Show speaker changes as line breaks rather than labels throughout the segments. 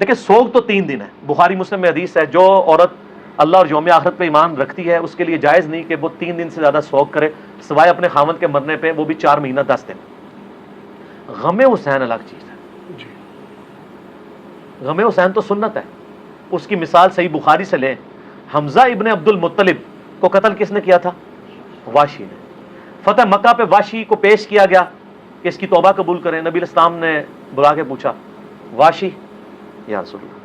دیکھیں سوگ تو 3 دن ہے، بخاری مسلم میں حدیث ہے جو عورت اللہ اور یوم آخرت پہ ایمان رکھتی ہے اس کے لیے جائز نہیں کہ وہ 3 دن سے زیادہ سوگ کرے سوائے اپنے خاوند کے مرنے پہ، وہ بھی 4 مہینہ 10 دن۔ غم حسین الگ چیز ہے، غم حسین تو سنت ہے، اس کی مثال صحیح بخاری سے لیں، حمزہ ابن عبد المطلب کو قتل کس نے کیا تھا؟ واشی نے۔ فتح مکہ پہ واشی کو پیش کیا گیا کہ اس کی توبہ قبول کریں، نبی الاسلام نے بلا کے پوچھا واشی یا رسول اللہ،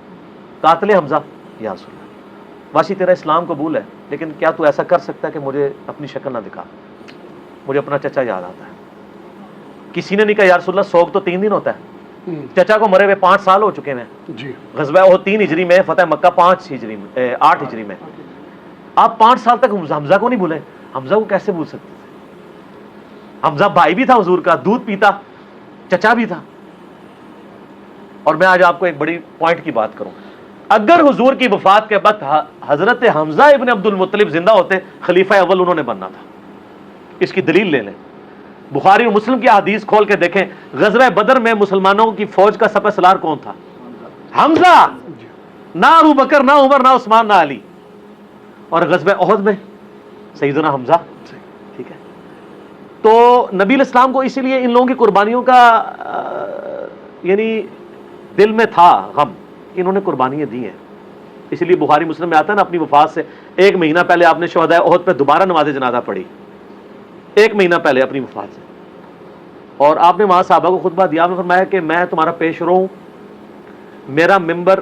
قاتل حمزہ یا رسول اللہ، واشی تیرا اسلام قبول ہے لیکن کیا تو ایسا کر سکتا ہے کہ مجھے اپنی شکل نہ دکھا، مجھے اپنا چچا یاد آتا ہے۔ کسی نے نہیں کہا یا رسول اللہ سوگ تو 3 دن ہوتا ہے، چچا کو مرے ہوئے 5 سال ہو چکے ہیں جی، غزوہ احد 3 ہجری میں، فتح مکہ 8 ہجری میں، آپ 5 سال تک حمزہ کو نہیں بھولے؟ حمزہ کو کیسے بھول سکتے تھے؟ حمزہ بھائی بھی تھا حضور کا، دودھ پیتا، چچا بھی تھا۔ اور میں آج آپ کو ایک بڑی پوائنٹ کی بات کروں، اگر حضور کی وفات کے بعد حضرت حمزہ ابن عبد المطلب زندہ ہوتے، خلیفہ اول انہوں نے بننا تھا۔ اس کی دلیل لے لیں، بخاری اور مسلم کی حدیث کھول کے دیکھیں، غزوہ بدر میں مسلمانوں کی فوج کا سپہ سالار کون تھا؟ حمزہ، نہ ابو بکر، نہ عمر، نہ عثمان، نہ علی۔ اور غزوہ احد میں سیدنا حمزہ، ٹھیک ہے۔ تو نبی الاسلام کو اسی لیے ان لوگوں کی قربانیوں کا یعنی دل میں تھا غم کہ انہوں نے قربانیاں دی ہیں، اس لیے بخاری مسلم میں آتا ہے نا، اپنی وفات سے 1 مہینہ پہلے آپ نے شہداء احد پہ دوبارہ نماز جنازہ پڑھی، 1 مہینہ پہلے اپنی وفات سے، اور آپ نے وہاں صحابہ کو خطبہ دیا، آپ نے فرمایا کہ میں تمہارا پیش رو ہوں، میرا ممبر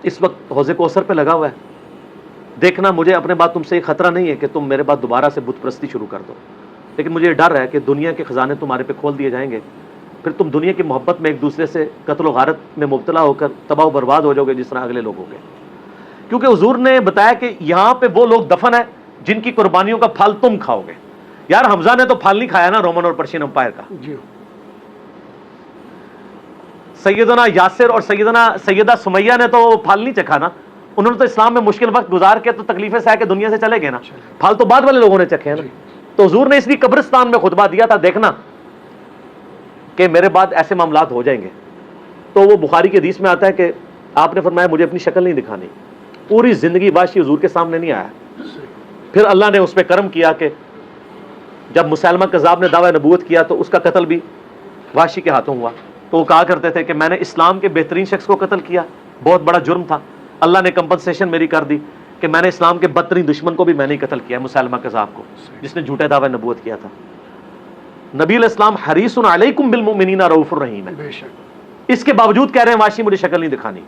اس وقت حوض کوثر پہ لگا ہوا ہے، دیکھنا مجھے اپنے بعد تم سے یہ خطرہ نہیں ہے کہ تم میرے بعد دوبارہ سے بت پرستی شروع کر دو، لیکن مجھے یہ ڈر ہے کہ دنیا کے خزانے تمہارے پہ کھول دیے جائیں گے، پھر تم دنیا کی محبت میں ایک دوسرے سے قتل و غارت میں مبتلا ہو کر تباہ و برباد ہو جاؤ گے جس طرح اگلے لوگ ہو گئے۔ کیونکہ حضور نے بتایا کہ یہاں پہ وہ لوگ دفن ہیں جن کی قربانیوں کا پھل تم کھاؤ گے۔ یار حمزہ نے تو پھل نہیں کھایا نا رومن اور پرشین امپائر کا، سیدنا یاسر اور سیدہ سمیہ نے تو پھل نہیں چکھا نا، انہوں نے تو اسلام میں مشکل وقت گزار کے تو تکلیفیں سہ کے دنیا سے چلے گئے نا، پھل تو بعد والے لوگوں نے چکھے ہیں نا۔ تو حضور نے اس لیے قبرستان میں خطبہ دیا تھا، دیکھنا کہ میرے بعد ایسے معاملات ہو جائیں گے۔ تو وہ بخاری کی حدیث میں آتا ہے کہ آپ نے فرمایا مجھے اپنی شکل نہیں دکھانی، پوری زندگی واشی حضور کے سامنے نہیں آیا، پھر اللہ نے اس پہ کرم کیا کہ جب مسلمہ کذاب نے دعوی نبوت کیا تو اس کا قتل بھی واشی کے ہاتھوں ہوا۔ تو وہ کہا کرتے تھے کہ میں نے اسلام کے بہترین شخص کو قتل کیا، بہت بڑا جرم تھا، اللہ نے کمپنسیشن میری کر دی کہ میں نے اسلام کے بدترین دشمن کو بھی میں نے قتل کیا، مسلمہ کذاب کو، جس نے جھوٹے دعوی نبوت کیا تھا۔ نبی علیہ السلام حریص علیکم بالمؤمنین رؤوف الرحیم ہے، اس کے باوجود کہہ رہے ہیں واشی مجھے شکل نہیں دکھانی۔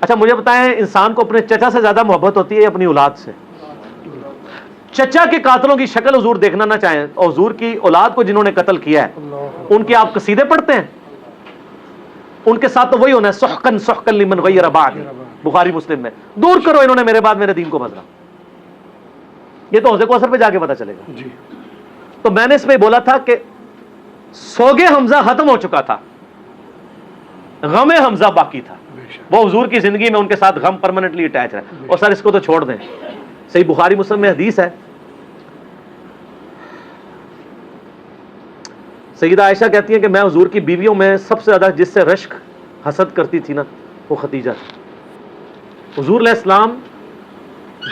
اچھا مجھے بتائیں، انسان کو اپنے چچا سے زیادہ محبت ہوتی ہے اپنی اولاد سے؟ چچا کے قاتلوں کی شکل حضور دیکھنا نہ چاہیں، اور حضور کی اولاد کو جنہوں نے قتل کیا ہے ان کے آپ قصیدے پڑھتے ہیں؟ ان کے ساتھ تو وہی ہونا ہے، سحقن سحقن لمن غیر بعدی، بخاری مسلم میں، دور کرو انہوں نے میرے بعد میرے دین کو بدلا۔ یہ تو حوض کوثر پہ جا کے پتہ چلے گا۔ تو میں نے اس میں بولا تھا کہ سوگ حمزہ ختم ہو چکا تھا، غم حمزہ باقی تھا، وہ حضور کی زندگی میں ان کے ساتھ غم پرماننٹلی اٹیچ ہے۔ اور سر اس کو تو چھوڑ دیں، صحیح بخاری مسلم میں حدیث ہے، سیدہ عائشہ کہتی ہیں کہ میں حضور کی بیویوں میں سب سے زیادہ جس سے رشک حسد کرتی تھی نا وہ خدیجہ تھی۔ حضور علیہ السلام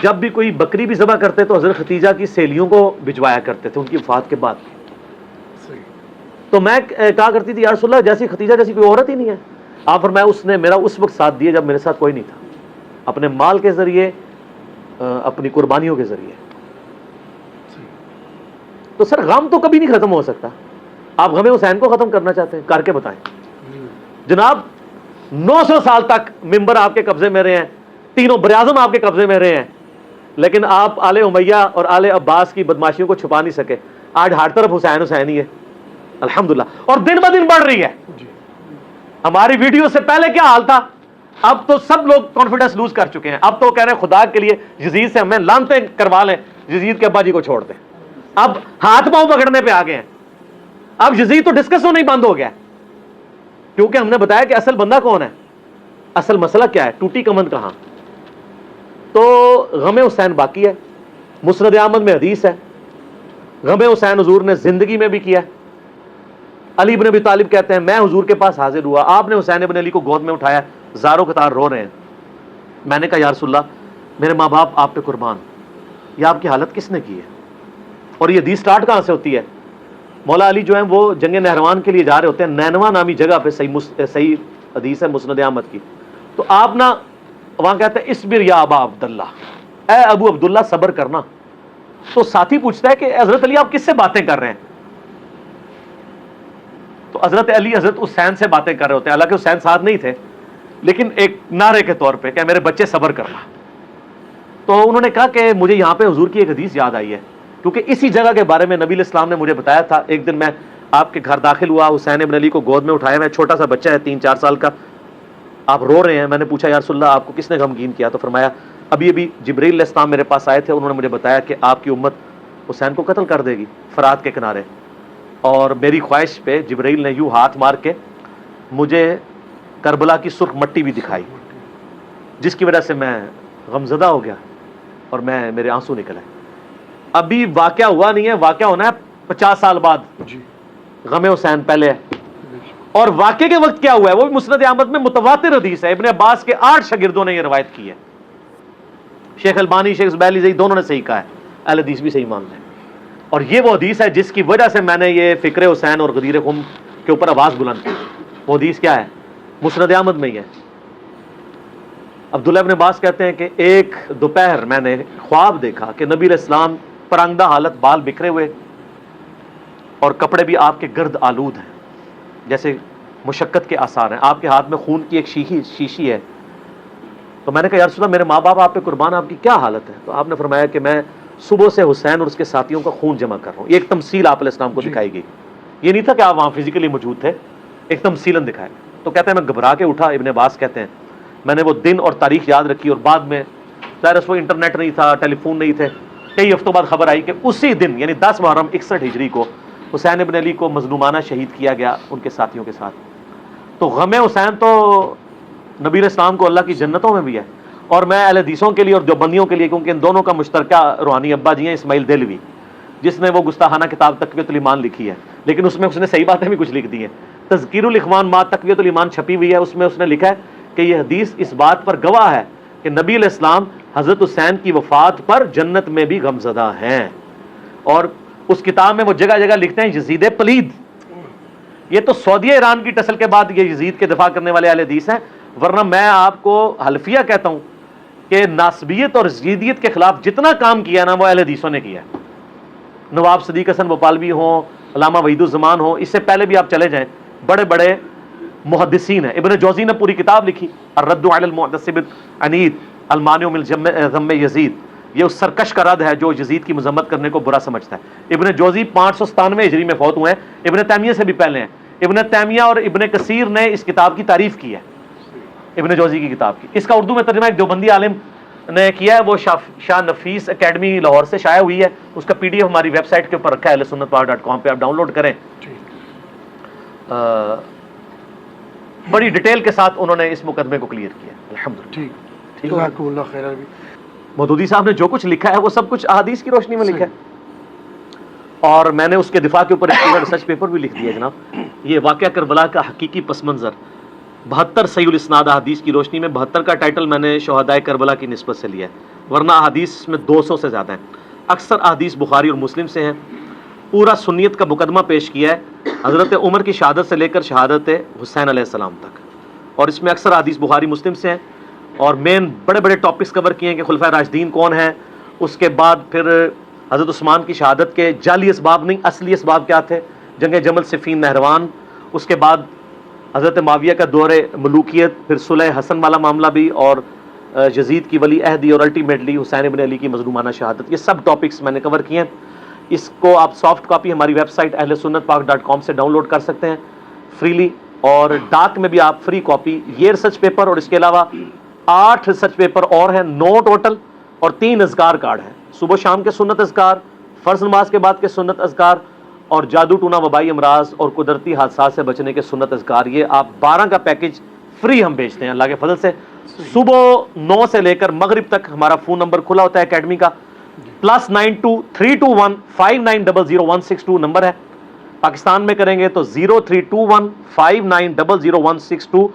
جب بھی کوئی بکری بھی ذبح کرتے تو حضرت خدیجہ کی سہیلیوں کو بھجوایا کرتے تھے ان کی وفات کے بعد۔ تو میں کہا کرتی تھی یا رسول اللہ جیسی خدیجہ جیسی کوئی عورت ہی نہیں ہے۔ آپ فرمایا اس نے میرا اس وقت ساتھ دیا جب میرے ساتھ کوئی نہیں تھا، اپنے مال کے ذریعے، اپنی قربانیوں کے ذریعے۔ تو سر غم تو کبھی نہیں ختم ہو سکتا، آپ غم حسین کو ختم کرنا چاہتے ہیں، کر کے بتائیں۔ جناب 900 سال تک ممبر آپ کے قبضے میں رہے ہیں، تینوں براعظم آپ کے قبضے میں رہے ہیں، لیکن آپ آل امیہ اور آل عباس کی بدماشیوں کو چھپا نہیں سکے۔ آج ہر طرف حسین حسین ہی ہے الحمدللہ، اور دن بہ دن بڑھ رہی ہے۔ ہماری ویڈیو سے پہلے کیا حال تھا، اب تو سب لوگ کانفیڈنس لوز کر چکے ہیں، اب تو کہہ رہے ہیں خدا کے لیے یزید سے ہمیں لعنتیں کروا لیں، یزید کے ابا جی کو چھوڑ دیں۔ اب ہاتھ پاؤں پکڑنے پہ آ گئے ہیں، اب یزید تو ڈسکس ہونا ہی بند ہو گیا، کیونکہ ہم نے بتایا کہ اصل بندہ کون ہے، اصل مسئلہ کیا ہے، ٹوٹی کمند کہاں۔ تو غم حسین باقی ہے، مسند احمد میں حدیث ہے، غم حسین حضور نے زندگی میں بھی کیا ہے، علی بن ابی طالب کہتے ہیں میں حضور کے پاس حاضر ہوا, آپ نے حسین بن علی کو گود میں اٹھایا, زاروں قطار رو رہے ہیں. میں نے کہا یا رسول اللہ میرے ماں باپ آپ پہ قربان, یہ آپ کی حالت کس نے کی ہے؟ اور یہ حدیث سٹارٹ کہاں سے ہوتی ہے؟ مولا علی جو ہیں وہ جنگ نہروان کے لیے جا رہے ہوتے ہیں, نینوا نامی جگہ پہ, صحیح حدیث ہے مسند احمد کی. تو آپ نا وہاں کہتے ہیں اسبر یا ابا عبداللہ, اے ابو عبداللہ صبر کرنا. تو ساتھی پوچھتا ہے کہ حضرت علی آپ کس سے باتیں کر رہے ہیں؟ تو حضرت علی حضرت حسین سے باتیں کر رہے ہوتے ہیں, حالانکہ حسین ساتھ نہیں تھے, لیکن ایک نعرے کے طور پہ کہ میرے بچے صبر کرنا. تو انہوں نے کہا کہ مجھے یہاں پہ حضور کی ایک حدیث یاد آئی ہے, کیونکہ اسی جگہ کے بارے میں نبی علیہ السلام نے مجھے بتایا تھا. ایک دن میں آپ کے گھر داخل ہوا, حسین بن علی کو گود میں اٹھایا, میں چھوٹا سا بچہ ہے 3-4 سال کا, آپ رو رہے ہیں. میں نے پوچھا یا رسول اللہ آپ کو کس نے غمگین کیا؟ تو فرمایا ابھی جبرائیل علیہ السلام میرے پاس آئے تھے, انہوں نے مجھے بتایا کہ آپ کی امت حسین کو قتل کر دے گی فرات کے کنارے, اور میری خواہش پہ جبرائیل نے یوں ہاتھ مار کے مجھے کربلا کی سرخ مٹی بھی دکھائی, جس کی وجہ سے میں غمزدہ ہو گیا اور میرے آنسو نکلے. ابھی واقعہ ہوا نہیں ہے, واقعہ ہونا ہے 50 سال بعد. غم حسین پہلے ہے. اور واقعے کے وقت کیا ہوا ہے وہ بھی مسند احمد میں متواتر حدیث ہے. ابن عباس کے 8 شاگردوں نے یہ روایت کی ہے. شیخ البانی, شیخ زبیلی صحیح دونوں نے صحیح کہا ہے, اہل حدیث بھی صحیح مانتے ہیں. اور یہ وہ حدیث ہے جس کی وجہ سے میں نے یہ فکر حسین اور غدیر خم کے اوپر آواز بلند کی. وہ حدیث کیا ہے؟ مسند احمد میں ہی ہے. عبداللہ ابن عباس کہتے ہیں کہ ایک دوپہر میں نے خواب دیکھا کہ نبی علیہ السلام پرانگدہ حالت, بال بکھرے ہوئے اور کپڑے بھی آپ کے گرد آلود ہیں, جیسے مشقت کے آثار ہیں. آپ کے ہاتھ میں خون کی ایک شیشی ہے. تو میں نے کہا یا رسول اللہ میرے ماں باپ آپ پہ قربان, آپ کی کیا حالت ہے؟ تو آپ نے فرمایا کہ میں صبح سے حسین اور اس کے ساتھیوں کا خون جمع کر رہا ہوں. یہ ایک تمثیل آپ علیہ السلام کو دکھائی گئی. یہ نہیں تھا کہ آپ وہاں فزیکلی موجود تھے, ایک تمثیلاً دکھایا. تو کہتے ہیں میں گھبرا کے اٹھا. ابن عباس کہتے ہیں میں نے وہ دن اور تاریخ یاد رکھی, اور بعد میں ظاہر اس وقت انٹرنیٹ نہیں تھا, ٹیلی فون نہیں تھے, کئی ہفتوں بعد خبر آئی کہ اسی دن یعنی 10 محرم 61 ہجری کو حسین ابن علی کو مظلومانہ شہید کیا گیا ان کے ساتھیوں کے ساتھ. تو غم حسین تو نبی علیہ السلام کو اللہ کی جنتوں میں بھی ہے, اور میں اہل حدیثوں کے لیے اور دیوبندیوں کے لیے, کیونکہ ان دونوں کا مشترکہ روحانی ابا جی ہیں اسماعیل دہلوی, جس نے وہ گستاخانہ کتاب تقویۃ الایمان لکھی ہے, لیکن اس میں اس نے صحیح باتیں بھی کچھ لکھ دی ہیں. تذکیر الاخوان ما تقویۃ الایمان چھپی ہوئی ہے, اس میں اس نے لکھا ہے کہ یہ حدیث اس بات پر گواہ ہے کہ نبی علیہ السلام حضرت حسین کی وفات پر جنت میں بھی غمزدہ ہیں. اور اس کتاب میں وہ جگہ جگہ لکھتے ہیں یزید پلید. یہ تو سعودیہ ایران کی ٹسل کے بعد یہ یزید کے دفاع کرنے والے اہل حدیث ہیں, ورنہ میں آپ کو حلفیہ کہتا ہوں کہ ناسبیت اور یزیدیت کے خلاف جتنا کام کیا نا وہ اہل حدیثوں نے کیا ہے. نواب صدیق حسن بھوپالوی ہوں, علامہ وحید الزمان ہوں, اس سے پہلے بھی آپ چلے جائیں, بڑے بڑے محدثین ہیں. ابن جوزی نے پوری کتاب لکھی الرد علی المعتصب العنید المانع من ذم یزید, یہ اس سرکش کا رد ہے جو یزید کی مذمت کرنے کو برا سمجھتا ہے. ابن جوزی 597 ہجری میں فوت ہوئے ہیں, ابن تیمیہ سے بھی پہلے ہیں. ابن تیمیہ اور ابن کثیر نے اس کتاب کی تعریف کی ہے, ابن جوزی کی کتاب کی. اس کا اردو میں ترجمہ ایک دیوبندی عالم نے کیا ہے, وہ شاہ نفیس اکیڈمی لاہور سے شائع ہوئی ہے. اس کا PDF ہماری ویب سائٹ کے اوپر رکھا ہے ahlsunnatpar.com پہ, آپ ڈاؤن لوڈ کریں. بڑی ڈیٹیل کے ساتھ انہوں نے اس مقدمے کو کلیئر کیا. الحمدللہ. مودودی صاحب نے جو کچھ لکھا ہے وہ سب کچھ احادیث کی روشنی میں لکھا ہے, اور میں نے اس کے دفاع کے اوپر ایک پورا ریسرچ پیپر بھی لکھ دیا جناب. یہ واقعہ کربلا کا حقیقی پس منظر 72 صحیح الاسناد احادیث کی روشنی میں. 72 کا ٹائٹل میں نے شہدائے کربلا کی نسبت سے لیا ہے, ورنہ احادیث میں 200 سے زیادہ ہیں. اکثر احادیث بخاری اور مسلم سے ہیں. پورا سنیت کا مقدمہ پیش کیا ہے حضرت عمر کی شہادت سے لے کر شہادت حسین علیہ السلام تک, اور اس میں اکثر احادیث بخاری مسلم سے ہیں. اور مین بڑے بڑے ٹاپکس کور کیے ہیں کہ خلفائے راشدین کون ہیں, اس کے بعد پھر حضرت عثمان کی شہادت کے جعلی اسباب نہیں اصلی اسباب کیا تھے, جنگ جمل صفین نہروان, اس کے بعد حضرت معاویہ کا دور ملوکیت, پھر صلح حسن والا معاملہ بھی, اور یزید کی ولی عہدی, اور الٹیمیٹلی حسین ابن علی کی مظلومانہ شہادت. یہ سب ٹاپکس میں نے کور کیے ہیں. اس کو آپ سافٹ کاپی ہماری ویب سائٹ ahlsunnatpar.com سے ڈاؤن لوڈ کر سکتے ہیں فریلی, اور ڈاک میں بھی آپ فری کاپی. یہ ریسرچ پیپر اور اس کے علاوہ 8 ریسرچ پیپر اور ہیں, 9 ٹوٹل, اور 3 اذکار کارڈ ہیں. صبح شام کے سنت اذکار, فرض نماز کے بعد کے سنت اذکار, اور جادو ٹونا وبائی امراض اور قدرتی حادثات سے بچنے کے سنت اذکار. یہ آپ 12 کا پیکج فری ہم بیچتے ہیں اللہ کے فضل سے. صبح 9 سے لے کر مغرب تک ہمارا فون نمبر کھلا ہوتا ہے اکیڈمی کا, +92 321 5900 162 نمبر ہے. پاکستان میں کریں گے تو 032159000162